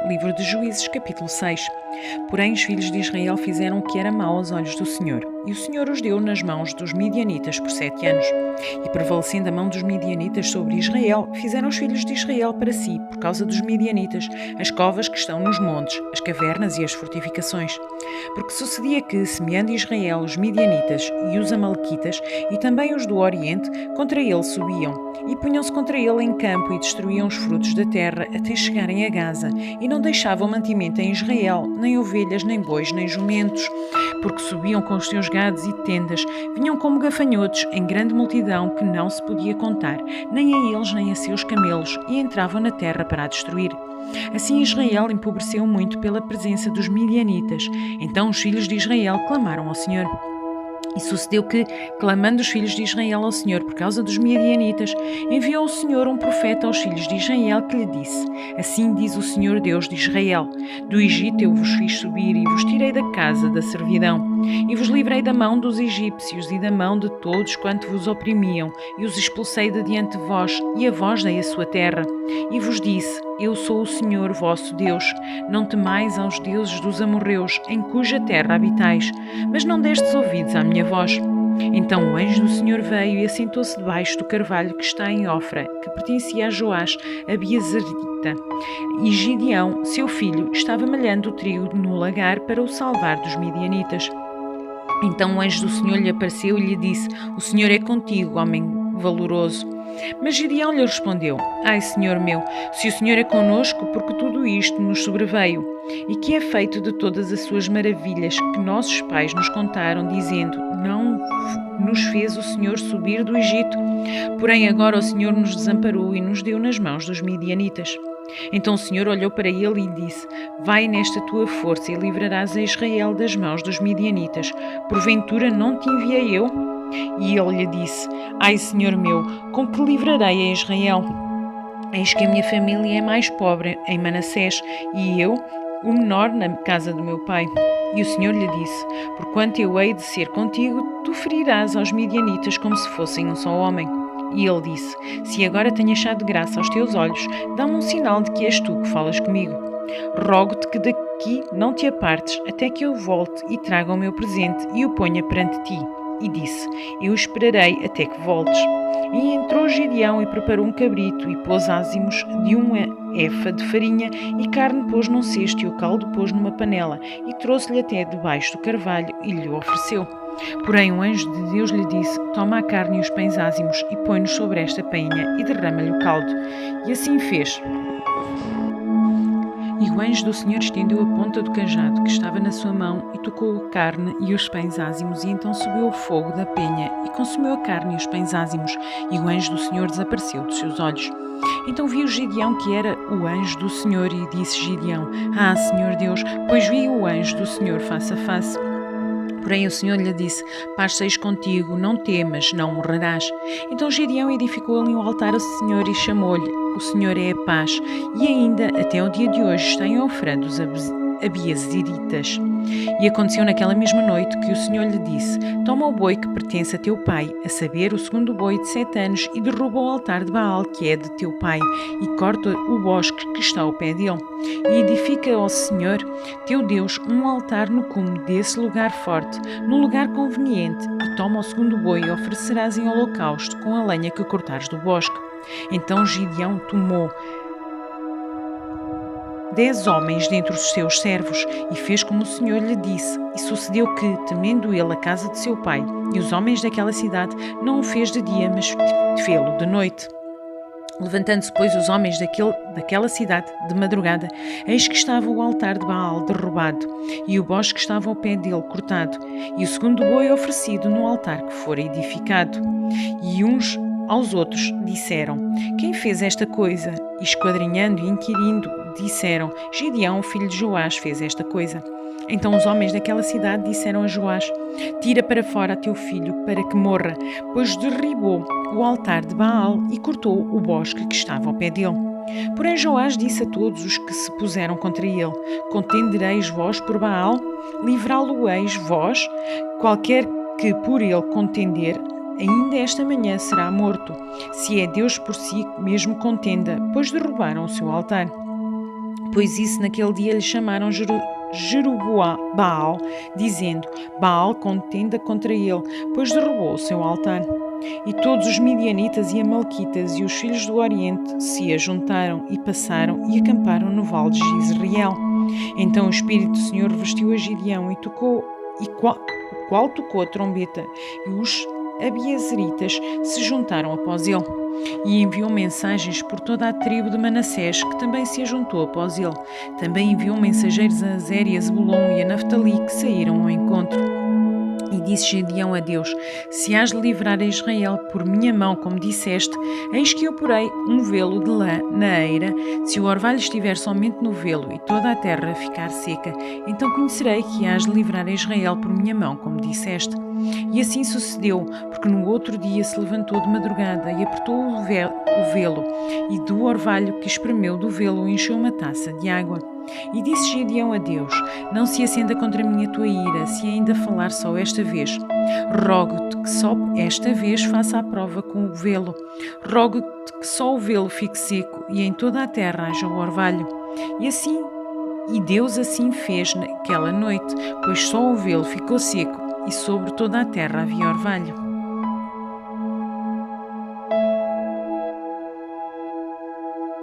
Livro de Juízes, capítulo 6. Porém, os filhos de Israel fizeram o que era mau aos olhos do Senhor, e o Senhor os deu nas mãos dos midianitas por 7 anos. E prevalecendo a mão dos midianitas sobre Israel, fizeram os filhos de Israel para si, por causa dos midianitas, as covas que estão nos montes, as cavernas e as fortificações. Porque sucedia que, semeando Israel os midianitas e os amalequitas, e também os do Oriente, contra ele subiam, e punham-se contra ele em campo e destruíam os frutos da terra até chegarem a Gaza, e não deixavam mantimento em Israel, nem ovelhas, nem bois, nem jumentos, porque subiam com os seus gados e tendas, vinham como gafanhotos, em grande multidão que não se podia contar, nem a eles nem a seus camelos, e entravam na terra para a destruir. Assim Israel empobreceu muito pela presença dos midianitas. Então os filhos de Israel clamaram ao Senhor. E sucedeu que, clamando os filhos de Israel ao Senhor por causa dos midianitas, enviou o Senhor um profeta aos filhos de Israel que lhe disse: Assim diz o Senhor Deus de Israel: Do Egito eu vos fiz subir e vos tirei da casa da servidão, e vos livrei da mão dos egípcios e da mão de todos quanto vos oprimiam, e os expulsei de diante de vós, e a vós dei a sua terra. E vos disse: Eu sou o Senhor vosso Deus. Não temais aos deuses dos amorreus, em cuja terra habitais, mas não destes ouvidos à minha voz. Então o anjo do Senhor veio e assentou-se debaixo do carvalho que está em Ofra, que pertencia a Joás, a Biezerita. E Gideão, seu filho, estava malhando o trigo no lagar para o salvar dos midianitas. Então o anjo do Senhor lhe apareceu e lhe disse: O Senhor é contigo, homem valoroso. Mas Gideão lhe respondeu: Ai, Senhor meu, se o Senhor é conosco, porque tudo isto nos sobreveio? E que é feito de todas as suas maravilhas que nossos pais nos contaram, dizendo: Não nos fez o Senhor subir do Egito? Porém agora o Senhor nos desamparou e nos deu nas mãos dos midianitas. Então o Senhor olhou para ele e disse: Vai nesta tua força e livrarás a Israel das mãos dos midianitas. Porventura não te enviei eu? E ele lhe disse: Ai, Senhor meu, com que livrarei a Israel? Eis que a minha família é mais pobre em Manassés, e eu, o menor na casa do meu pai. E o Senhor lhe disse: Porquanto eu hei de ser contigo, tu ferirás aos midianitas como se fossem um só homem. E ele disse: Se agora tenho achado graça aos teus olhos, dá-me um sinal de que és tu que falas comigo. Rogo-te que daqui não te apartes, até que eu volte e traga o meu presente e o ponha perante ti. E disse: Eu esperarei até que voltes. E entrou Gideão e preparou um cabrito, e pôs ázimos de uma efa de farinha, e carne pôs num cesto, e o caldo pôs numa panela, e trouxe-lhe até debaixo do carvalho, e lhe ofereceu. Porém o anjo de Deus lhe disse: Toma a carne e os pães ázimos, e põe-nos sobre esta painha, e derrama-lhe o caldo. E assim fez. E o anjo do Senhor estendeu a ponta do cajado que estava na sua mão e tocou a carne e os pães ázimos, e então subiu o fogo da penha e consumiu a carne e os pães ázimos, e o anjo do Senhor desapareceu dos seus olhos. Então viu Gideão que era o anjo do Senhor, e disse Gideão: Ah, Senhor Deus, pois vi o anjo do Senhor face a face. Porém o Senhor lhe disse: Paz seja contigo, não temas, não morrerás. Então Gideão edificou ali um altar ao Senhor e chamou-lhe: O Senhor é a paz. E ainda, até o dia de hoje, está em Ofra dos Abiezeritas. E aconteceu naquela mesma noite que o Senhor lhe disse: Toma o boi que pertence a teu pai, a saber, o segundo boi de 7 anos, e derruba o altar de Baal, que é de teu pai, e corta o bosque que está ao pé dele. E edifica ao Senhor, teu Deus, um altar no cume desse lugar forte, no lugar conveniente, e toma o segundo boi e oferecerás em holocausto com a lenha que cortares do bosque. Então Gideão tomou 10 homens dentre os seus servos, e fez como o Senhor lhe disse. E sucedeu que, temendo ele a casa de seu pai e os homens daquela cidade, não o fez de dia, mas fê-lo de noite. Levantando-se, pois, os homens daquela cidade, de madrugada, eis que estava o altar de Baal derrubado, e o bosque que estava ao pé dele cortado, e o segundo boi oferecido no altar que fora edificado. E uns aos outros disseram: Quem fez esta coisa? E esquadrinhando e inquirindo, disseram: Gideão, filho de Joás, fez esta coisa. Então os homens daquela cidade disseram a Joás: Tira para fora a teu filho, para que morra, pois derribou o altar de Baal e cortou o bosque que estava ao pé dele. Porém Joás disse a todos os que se puseram contra ele: Contendereis vós por Baal? Livrá-lo-eis vós? Qualquer que por ele contender, ainda esta manhã será morto. Se é Deus por si mesmo contenda, pois derrubaram o seu altar. Depois disso, naquele dia lhe chamaram Jerubaal, dizendo: Baal contenda contra ele, pois derrubou o seu altar. E todos os midianitas e amalequitas e os filhos do Oriente se ajuntaram e passaram e acamparam no vale de Jezreel. Então o Espírito do Senhor vestiu a Gideão e o qual tocou a trombeta, e os abiezeritas se juntaram após ele. E enviou mensagens por toda a tribo de Manassés, que também se ajuntou após ele. Também enviou mensageiros a Azer e a Zebulon e a Naftali, que saíram ao encontro. E disse Gideão a Deus: Se hás de livrar a Israel por minha mão, como disseste, eis que eu porei um velo de lã na eira. Se o orvalho estiver somente no velo e toda a terra ficar seca, então conhecerei que hás de livrar a Israel por minha mão, como disseste. E assim sucedeu, porque no outro dia se levantou de madrugada e apertou o velo, e do orvalho que espremeu do velo encheu uma taça de água. E disse Gideão a Deus: Não se acenda contra mim a tua ira, se ainda falar só esta vez. Rogo-te que só esta vez faça a prova com o velo. Rogo-te que só o velo fique seco e em toda a terra haja o orvalho. E Deus assim fez naquela noite, pois só o velo ficou seco e sobre toda a terra havia orvalho.